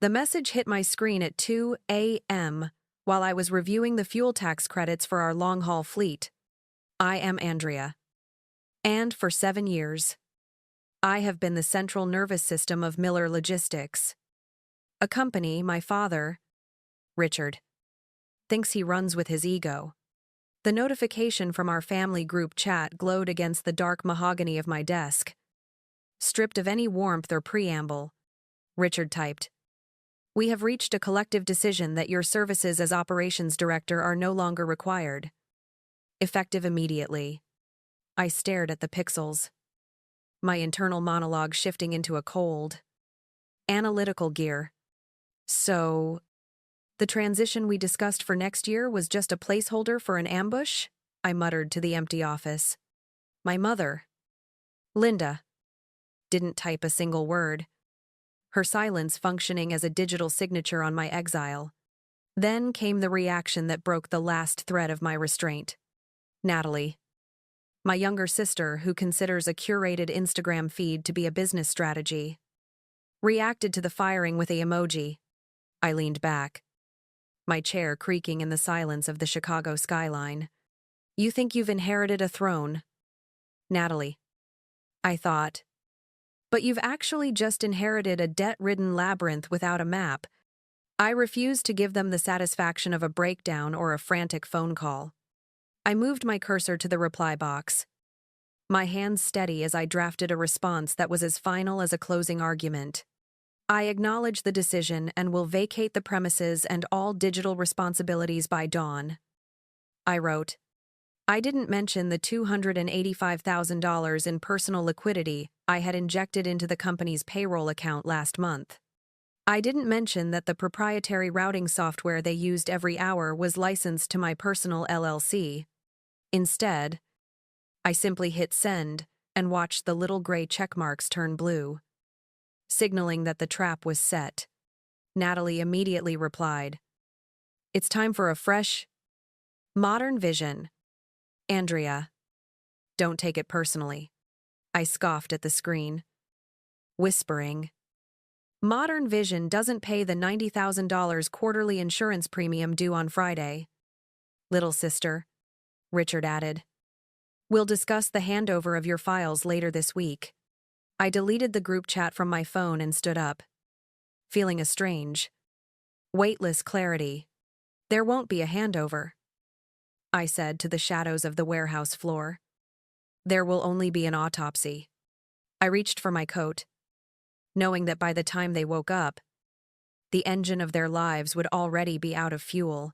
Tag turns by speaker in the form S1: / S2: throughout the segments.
S1: The message hit my screen at 2 a.m. while I was reviewing the fuel tax credits for our long-haul fleet. I am Andrea. And for 7 years, I have been the central nervous system of Miller Logistics, a company my father, Richard, thinks he runs with his ego. The notification from our family group chat glowed against the dark mahogany of my desk. Stripped of any warmth or preamble, Richard typed, "We have reached a collective decision that your services as operations director are no longer required. Effective immediately." I stared at the pixels, my internal monologue shifting into a cold, analytical gear. So, the transition we discussed for next year was just a placeholder for an ambush? I muttered to the empty office. My mother, Linda, didn't type a single word, her silence functioning as a digital signature on my exile. Then came the reaction that broke the last thread of my restraint. Natalie, my younger sister, who considers a curated Instagram feed to be a business strategy, reacted to the firing with a emoji. I leaned back, my chair creaking in the silence of the Chicago skyline. "You think you've inherited a throne, Natalie," I thought. "But you've actually just inherited a debt-ridden labyrinth without a map." I refused to give them the satisfaction of a breakdown or a frantic phone call. I moved my cursor to the reply box, my hands steady as I drafted a response that was as final as a closing argument. "I acknowledge the decision and will vacate the premises and all digital responsibilities by dawn." I wrote. I didn't mention the $285,000 in personal liquidity I had injected into the company's payroll account last month. I didn't mention that the proprietary routing software they used every hour was licensed to my personal LLC. Instead, I simply hit send and watched the little gray checkmarks turn blue, signaling that the trap was set. Natalie immediately replied, "It's time for a fresh, modern vision. Andrea, don't take it personally." I scoffed at the screen, whispering, "Modern Vision doesn't pay the $90,000 quarterly insurance premium due on Friday." "Little sister," Richard added, "we'll discuss the handover of your files later this week." I deleted the group chat from my phone and stood up, feeling a strange, weightless clarity. "There won't be a handover," I said to the shadows of the warehouse floor. "There will only be an autopsy." I reached for my coat, knowing that by the time they woke up, the engine of their lives would already be out of fuel.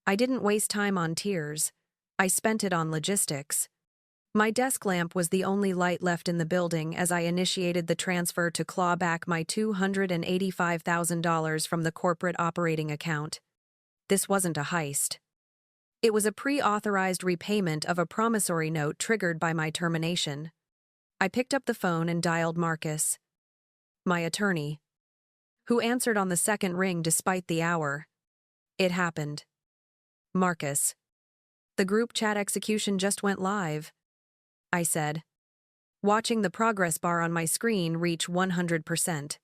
S1: I didn't waste time on tears. I spent it on logistics. My desk lamp was the only light left in the building as I initiated the transfer to claw back my $285,000 from the corporate operating account. This wasn't a heist. It was a pre-authorized repayment of a promissory note triggered by my termination. I picked up the phone and dialed Marcus, my attorney, who answered on the second ring despite the hour. It happened. "Marcus, the group chat execution just went live," I said, watching the progress bar on my screen reach 100%.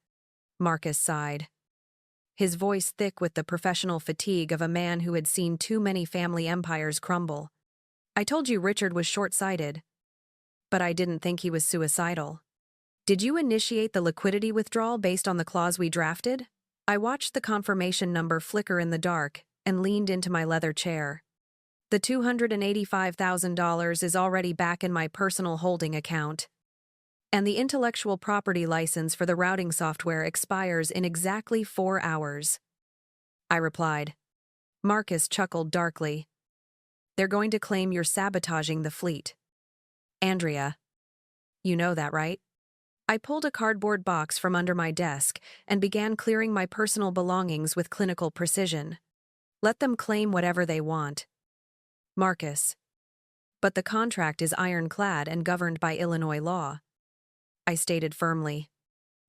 S1: Marcus sighed, his voice thick with the professional fatigue of a man who had seen too many family empires crumble. "I told you Richard was short-sighted, but I didn't think he was suicidal." "Did you initiate the liquidity withdrawal based on the clause we drafted?" I watched the confirmation number flicker in the dark and leaned into my leather chair. "The $285,000 is already back in my personal holding account, and the intellectual property license for the routing software expires in exactly 4 hours," I replied. Marcus chuckled darkly. "They're going to claim you're sabotaging the fleet. Andrea, you know that, right?" I pulled a cardboard box from under my desk and began clearing my personal belongings with clinical precision. "Let them claim whatever they want, Marcus. But the contract is ironclad and governed by Illinois law," I stated firmly.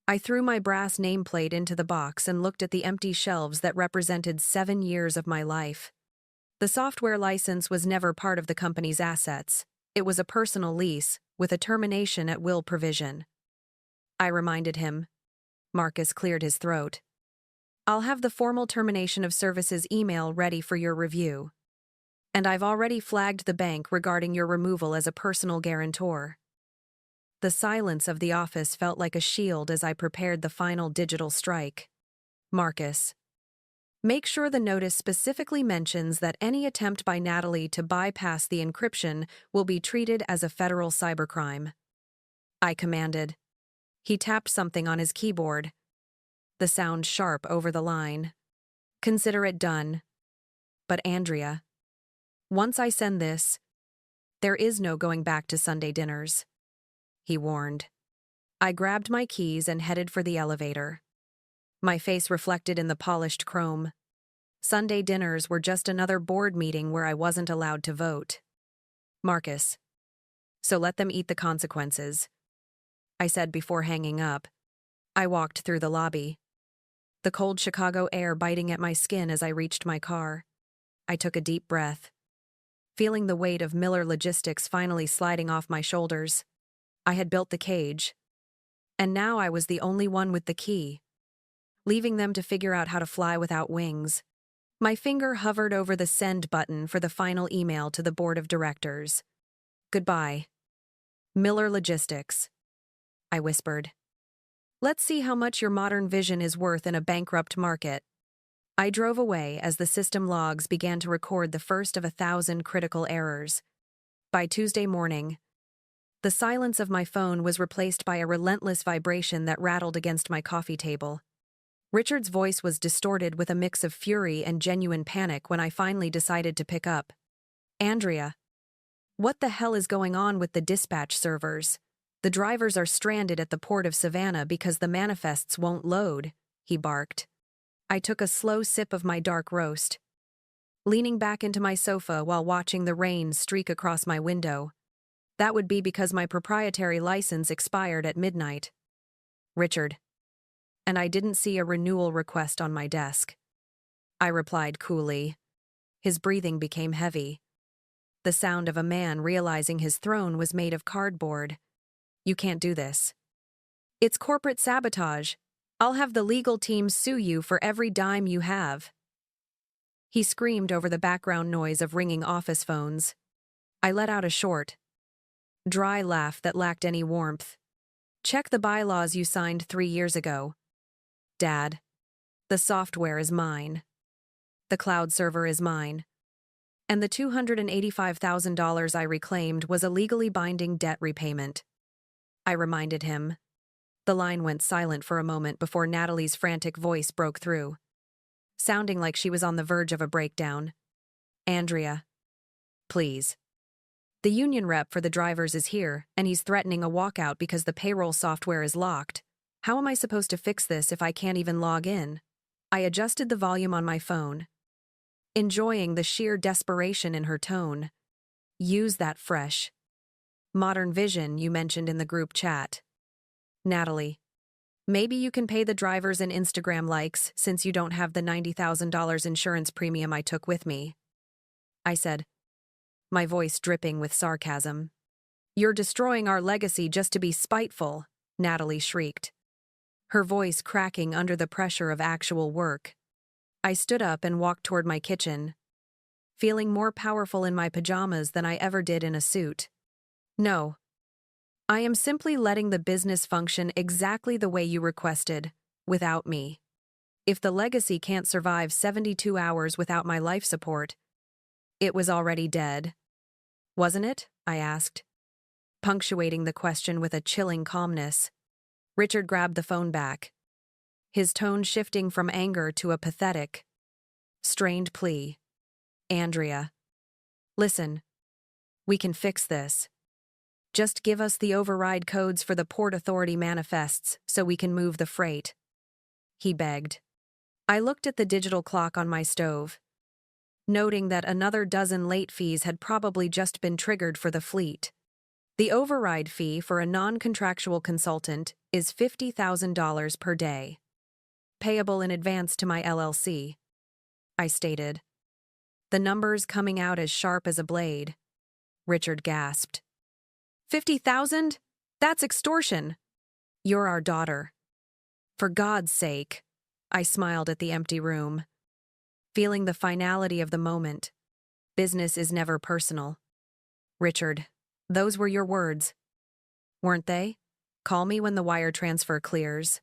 S1: I threw my brass nameplate into the box and looked at the empty shelves that represented 7 years of my life. The software license was never part of the company's assets. It was a personal lease, with a termination at will provision. I reminded him. Marcus cleared his throat. I'll have the formal termination of services email ready for your review. And I've already flagged the bank regarding your removal as a personal guarantor. The silence of the office felt like a shield as I prepared the final digital strike. Marcus. Make sure the notice specifically mentions that any attempt by Natalie to bypass the encryption will be treated as a federal cybercrime. I commanded. He tapped something on his keyboard. The sound sharp over the line. Consider it done. But Andrea, once I send this, there is no going back to Sunday dinners, he warned. I grabbed my keys and headed for the elevator. My face reflected in the polished chrome. Sunday dinners were just another board meeting where I wasn't allowed to vote. Marcus. So let them eat the consequences, I said before hanging up. I walked through the lobby, the cold Chicago air biting at my skin as I reached my car. I took a deep breath, feeling the weight of Miller Logistics finally sliding off my shoulders. I had built the cage, and now I was the only one with the key, leaving them to figure out how to fly without wings. My finger hovered over the send button for the final email to the board of directors. Goodbye, Miller Logistics, I whispered. Let's see how much your modern vision is worth in a bankrupt market. I drove away as the system logs began to record the first of 1,000 critical errors. By Tuesday morning, the silence of my phone was replaced by a relentless vibration that rattled against my coffee table. Richard's voice was distorted with a mix of fury and genuine panic when I finally decided to pick up. Andrea, what the hell is going on with the dispatch servers? The drivers are stranded at the port of Savannah because the manifests won't load, he barked. I took a slow sip of my dark roast, leaning back into my sofa while watching the rain streak across my window. That would be because my proprietary license expired at midnight. Richard. And I didn't see a renewal request on my desk. I replied coolly. His breathing became heavy. The sound of a man realizing his throne was made of cardboard. You can't do this. It's corporate sabotage. I'll have the legal team sue you for every dime you have. He screamed over the background noise of ringing office phones. I let out a short, dry laugh that lacked any warmth. Check the bylaws you signed 3 years ago. Dad, the software is mine. The cloud server is mine. And the $285,000 I reclaimed was a legally binding debt repayment. I reminded him. The line went silent for a moment before Natalie's frantic voice broke through, sounding like she was on the verge of a breakdown. Andrea, please. The union rep for the drivers is here, and he's threatening a walkout because the payroll software is locked. How am I supposed to fix this if I can't even log in? I adjusted the volume on my phone, enjoying the sheer desperation in her tone. Use that fresh, modern vision you mentioned in the group chat. Natalie, maybe you can pay the drivers in Instagram likes since you don't have the $90,000 insurance premium I took with me, I said, my voice dripping with sarcasm. You're destroying our legacy just to be spiteful, Natalie shrieked, her voice cracking under the pressure of actual work. I stood up and walked toward my kitchen, feeling more powerful in my pajamas than I ever did in a suit. No. I am simply letting the business function exactly the way you requested, without me. If the legacy can't survive 72 hours without my life support, it was already dead. Wasn't it? I asked, punctuating the question with a chilling calmness. Richard grabbed the phone back, his tone shifting from anger to a pathetic, strained plea. Andrea, listen, we can fix this. Just give us the override codes for the Port Authority manifests so we can move the freight, he begged. I looked at the digital clock on my stove, noting that another dozen late fees had probably just been triggered for the fleet. The override fee for a non-contractual consultant is $50,000 per day, payable in advance to my LLC, I stated. The numbers coming out as sharp as a blade. Richard gasped. 50,000? That's extortion. You're our daughter. For God's sake, I smiled at the empty room, feeling the finality of the moment. Business is never personal. Richard, those were your words, weren't they? Call me when the wire transfer clears.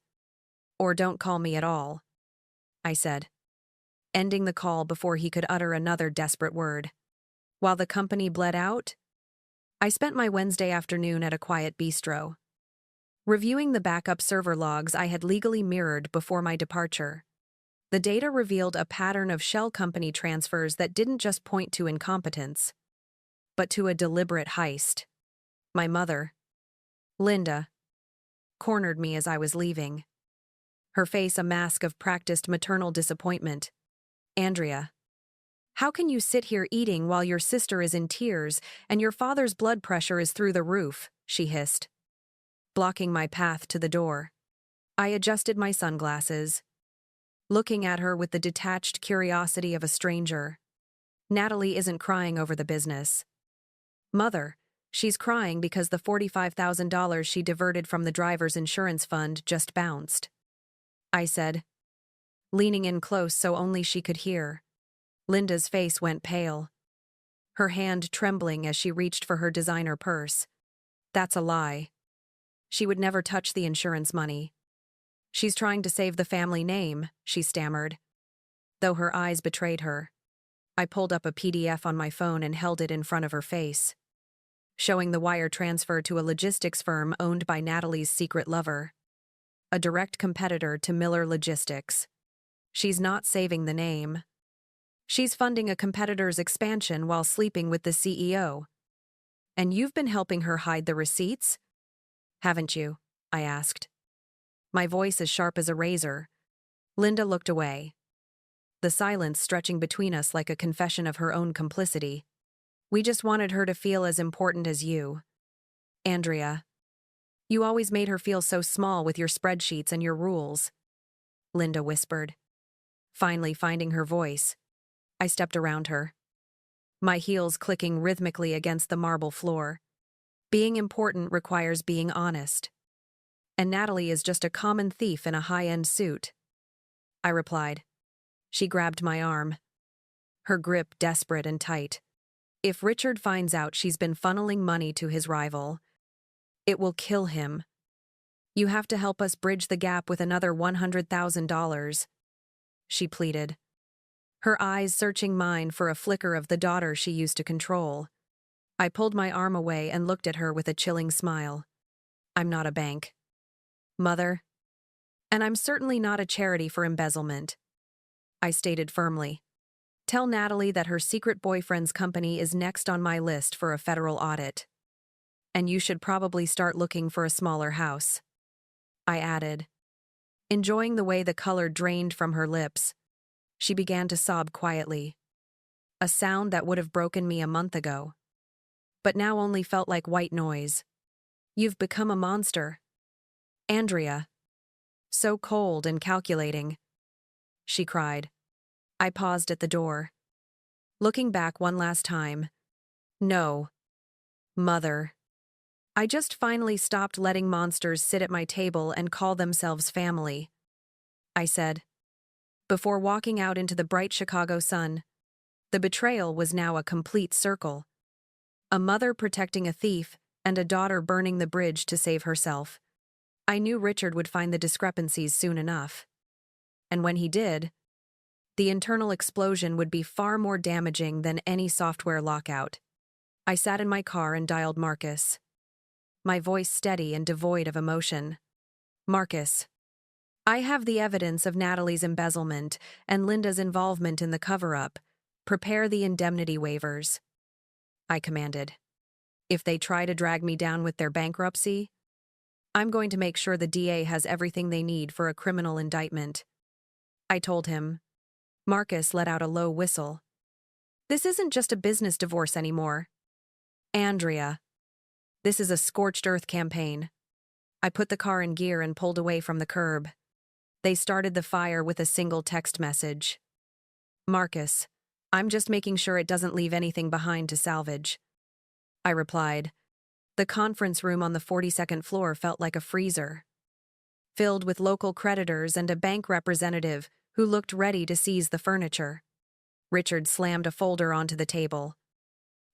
S1: Or don't call me at all, I said, ending the call before he could utter another desperate word. While the company bled out, I spent my Wednesday afternoon at a quiet bistro, reviewing the backup server logs I had legally mirrored before my departure. The data revealed a pattern of shell company transfers that didn't just point to incompetence, but to a deliberate heist. My mother, Linda, cornered me as I was leaving, her face a mask of practiced maternal disappointment. Andrea, how can you sit here eating while your sister is in tears and your father's blood pressure is through the roof? She hissed, blocking my path to the door. I adjusted my sunglasses, looking at her with the detached curiosity of a stranger. Natalie isn't crying over the business. Mother, she's crying because the $45,000 she diverted from the driver's insurance fund just bounced, I said, leaning in close so only she could hear. Linda's face went pale, her hand trembling as she reached for her designer purse. That's a lie. She would never touch the insurance money. She's trying to save the family name, she stammered, though her eyes betrayed her. I pulled up a PDF on my phone and held it in front of her face, showing the wire transfer to a logistics firm owned by Natalie's secret lover, a direct competitor to Miller Logistics. She's not saving the name. She's funding a competitor's expansion while sleeping with the CEO. And you've been helping her hide the receipts? Haven't you? I asked, my voice as sharp as a razor. Linda looked away, the silence stretching between us like a confession of her own complicity. We just wanted her to feel as important as you. Andrea, you always made her feel so small with your spreadsheets and your rules, Linda whispered. Finally finding her voice, I stepped around her, my heels clicking rhythmically against the marble floor. Being important requires being honest. And Natalie is just a common thief in a high-end suit, I replied. She grabbed my arm, her grip desperate and tight. If Richard finds out she's been funneling money to his rival, it will kill him. You have to help us bridge the gap with another $100,000, she pleaded, her eyes searching mine for a flicker of the daughter she used to control. I pulled my arm away and looked at her with a chilling smile. I'm not a bank, Mother, and I'm certainly not a charity for embezzlement, I stated firmly. Tell Natalie that her secret boyfriend's company is next on my list for a federal audit. And you should probably start looking for a smaller house, I added. Enjoying the way the color drained from her lips, she began to sob quietly, a sound that would have broken me a month ago, but now only felt like white noise. You've become a monster, Andrea. So cold and calculating, she cried. I paused at the door, looking back one last time. No, Mother. I just finally stopped letting monsters sit at my table and call themselves family, I said, before walking out into the bright Chicago sun. The betrayal was now a complete circle. A mother protecting a thief and a daughter burning the bridge to save herself. I knew Richard would find the discrepancies soon enough. And when he did, the internal explosion would be far more damaging than any software lockout. I sat in my car and dialed Marcus, my voice steady and devoid of emotion. Marcus, I have the evidence of Natalie's embezzlement and Linda's involvement in the cover-up. Prepare the indemnity waivers, I commanded. If they try to drag me down with their bankruptcy, I'm going to make sure the DA has everything they need for a criminal indictment, I told him. Marcus let out a low whistle. This isn't just a business divorce anymore, Andrea. This is a scorched-earth campaign. I put the car in gear and pulled away from the curb. They started the fire with a single text message. Marcus, I'm just making sure it doesn't leave anything behind to salvage, I replied. The conference room on the 42nd floor felt like a freezer. filled with local creditors and a bank representative who looked ready to seize the furniture. Richard slammed a folder onto the table,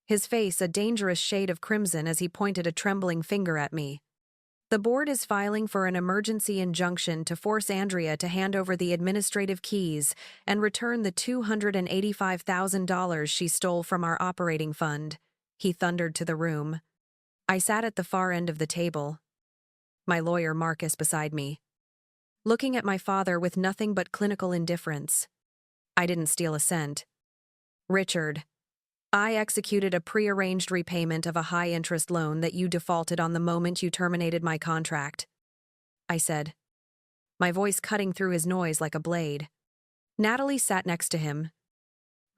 S1: his face a dangerous shade of crimson as he pointed a trembling finger at me. The board is filing for an emergency injunction to force Andrea to hand over the administrative keys and return the $285,000 she stole from our operating fund, he thundered to the room. I sat at the far end of the table, my lawyer Marcus beside me, looking at my father with nothing but clinical indifference. I didn't steal a cent. Richard, I executed a prearranged repayment of a high-interest loan that you defaulted on the moment you terminated my contract, I said, my voice cutting through his noise like a blade. Natalie sat next to him,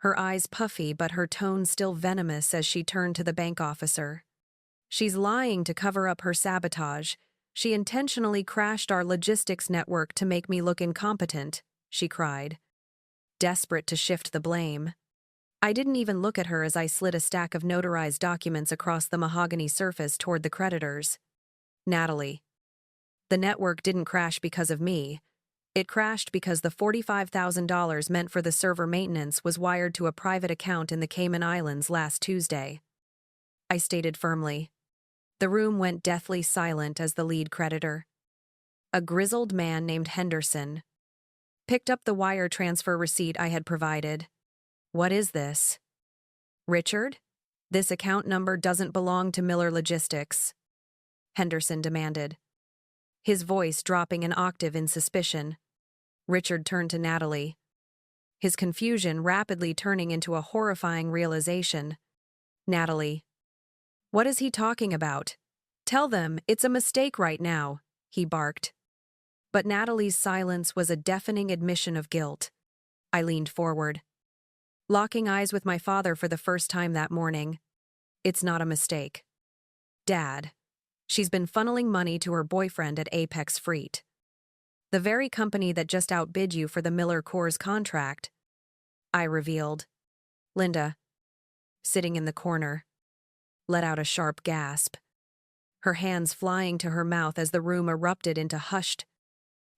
S1: her eyes puffy but her tone still venomous as she turned to the bank officer. She's lying to cover up her sabotage. She intentionally crashed our logistics network to make me look incompetent, she cried, desperate to shift the blame. I didn't even look at her as I slid a stack of notarized documents across the mahogany surface toward the creditors. Natalie. The network didn't crash because of me. It crashed because the $45,000 meant for the server maintenance was wired to a private account in the Cayman Islands last Tuesday, I stated firmly. The room went deathly silent as the lead creditor, a grizzled man named Henderson, picked up the wire transfer receipt I had provided. What is this? Richard? This account number doesn't belong to Miller Logistics, Henderson demanded, his voice dropping an octave in suspicion. Richard turned to Natalie, his confusion rapidly turning into a horrifying realization. Natalie. What is he talking about? Tell them it's a mistake right now, he barked. But Natalie's silence was a deafening admission of guilt. I leaned forward, locking eyes with my father for the first time that morning. It's not a mistake. Dad. She's been funneling money to her boyfriend at Apex Freight, the very company that just outbid you for the Miller Coors contract, I revealed. Linda, sitting in the corner, let out a sharp gasp, her hands flying to her mouth as the room erupted into hushed,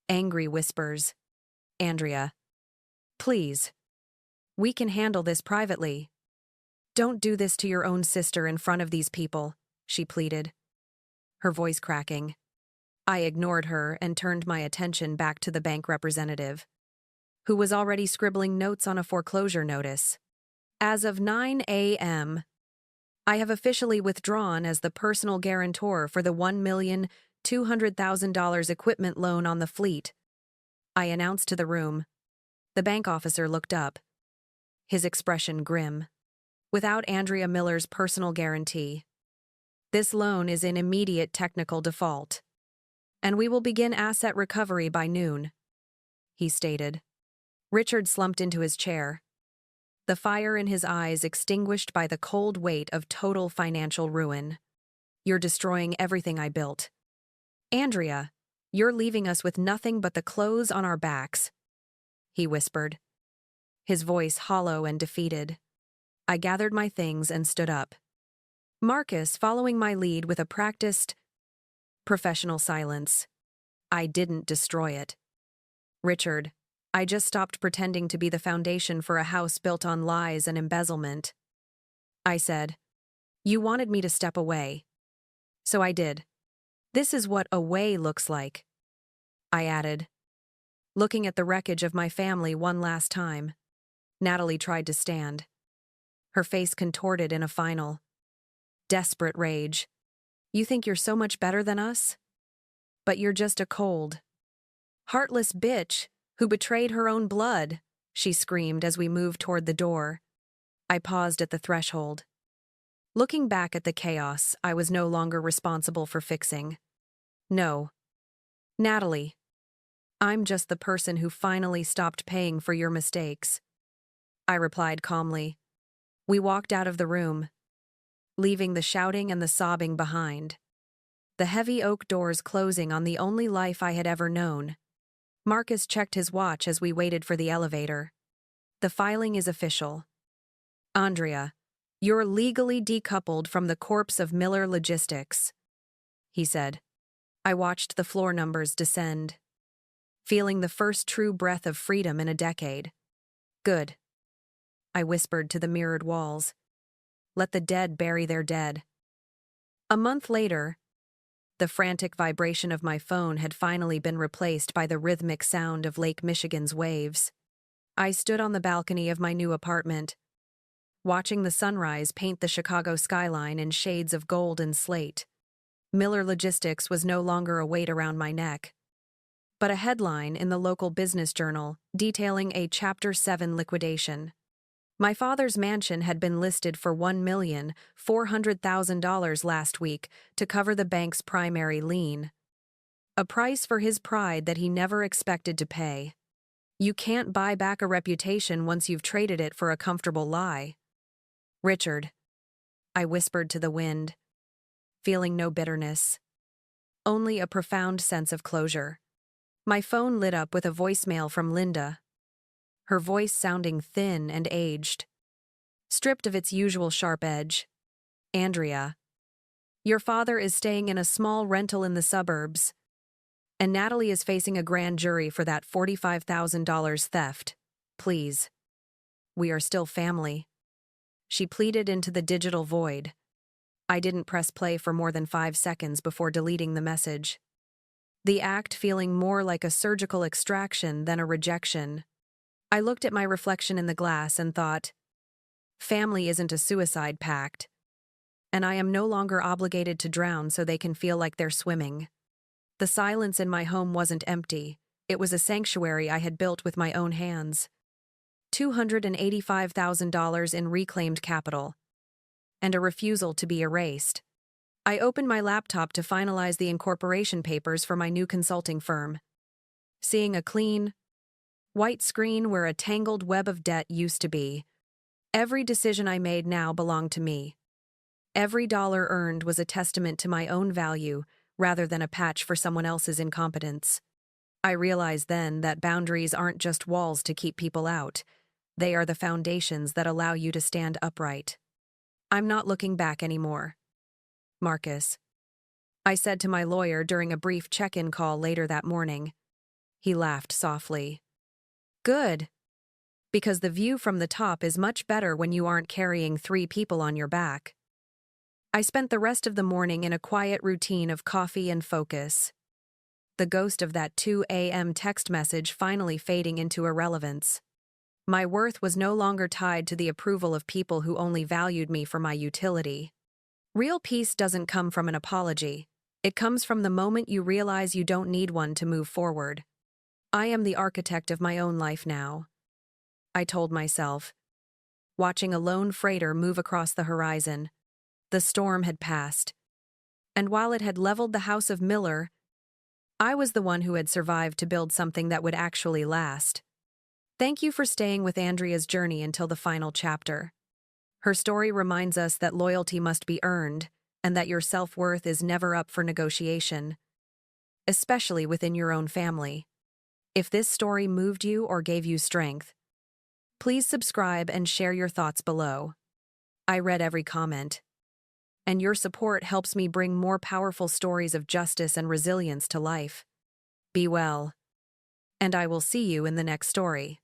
S1: angry whispers. Andrea. Please. We can handle this privately. Don't do this to your own sister in front of these people, she pleaded, her voice cracking. I ignored her and turned my attention back to the bank representative, who was already scribbling notes on a foreclosure notice. As of 9 a.m., I have officially withdrawn as the personal guarantor for the $1,200,000 equipment loan on the fleet, I announced to the room. The bank officer looked up, his expression grim. Without Andrea Miller's personal guarantee, this loan is in immediate technical default, and we will begin asset recovery by noon, he stated. Richard slumped into his chair, the fire in his eyes extinguished by the cold weight of total financial ruin. You're destroying everything I built. Andrea, you're leaving us with nothing but the clothes on our backs, he whispered, his voice hollow and defeated. I gathered my things and stood up, Marcus following my lead with a practiced, professional silence. I didn't destroy it. Richard, I just stopped pretending to be the foundation for a house built on lies and embezzlement, I said. You wanted me to step away. So I did. This is what away looks like, I added, looking at the wreckage of my family one last time. Natalie tried to stand, her face contorted in a final, desperate rage. You think you're so much better than us? But you're just a cold, heartless bitch who betrayed her own blood, she screamed as we moved toward the door. I paused at the threshold. Looking back at the chaos I was no longer responsible for fixing. No. Natalie, I'm just the person who finally stopped paying for your mistakes, I replied calmly. We walked out of the room, leaving the shouting and the sobbing behind, the heavy oak doors closing on the only life I had ever known. Marcus checked his watch as we waited for the elevator. The filing is official. Andrea, you're legally decoupled from the corpse of Miller Logistics, he said. I watched the floor numbers descend, feeling the first true breath of freedom in a decade. Good, I whispered to the mirrored walls. Let the dead bury their dead. A month later, the frantic vibration of my phone had finally been replaced by the rhythmic sound of Lake Michigan's waves. I stood on the balcony of my new apartment, watching the sunrise paint the Chicago skyline in shades of gold and slate. Miller Logistics was no longer a weight around my neck, but a headline in the local business journal detailing a Chapter 7 liquidation. My father's mansion had been listed for $1,400,000 last week to cover the bank's primary lien. A price for his pride that he never expected to pay. You can't buy back a reputation once you've traded it for a comfortable lie. Richard, I whispered to the wind, feeling no bitterness, only a profound sense of closure. My phone lit up with a voicemail from Linda, her voice sounding thin and aged, stripped of its usual sharp edge. Andrea, your father is staying in a small rental in the suburbs, and Natalie is facing a grand jury for that $45,000 theft. Please. We are still family. She pleaded into the digital void. I didn't press play for more than 5 seconds before deleting the message, the act feeling more like a surgical extraction than a rejection. I looked at my reflection in the glass and thought, family isn't a suicide pact, and I am no longer obligated to drown so they can feel like they're swimming. The silence in my home wasn't empty. It was a sanctuary I had built with my own hands. $285,000 in reclaimed capital, and a refusal to be erased. I opened my laptop to finalize the incorporation papers for my new consulting firm. Seeing a clean, white screen where a tangled web of debt used to be. Every decision I made now belonged to me. Every dollar earned was a testament to my own value rather than a patch for someone else's incompetence. I realized then that boundaries aren't just walls to keep people out. They are the foundations that allow you to stand upright. I'm not looking back anymore. Marcus, I said to my lawyer during a brief check-in call later that morning. He laughed softly. Good. Because the view from the top is much better when you aren't carrying 3 people on your back. I spent the rest of the morning in a quiet routine of coffee and focus, the ghost of that 2 a.m. text message finally fading into irrelevance. My worth was no longer tied to the approval of people who only valued me for my utility. Real peace doesn't come from an apology. It comes from the moment you realize you don't need one to move forward. I am the architect of my own life now, I told myself, watching a lone freighter move across the horizon. The storm had passed, and while it had leveled the house of Miller, I was the one who had survived to build something that would actually last. Thank you for staying with Andrea's journey until the final chapter. Her story reminds us that loyalty must be earned, and that your self-worth is never up for negotiation, especially within your own family. If this story moved you or gave you strength, please subscribe and share your thoughts below. I read every comment, and your support helps me bring more powerful stories of justice and resilience to life. Be well, and I will see you in the next story.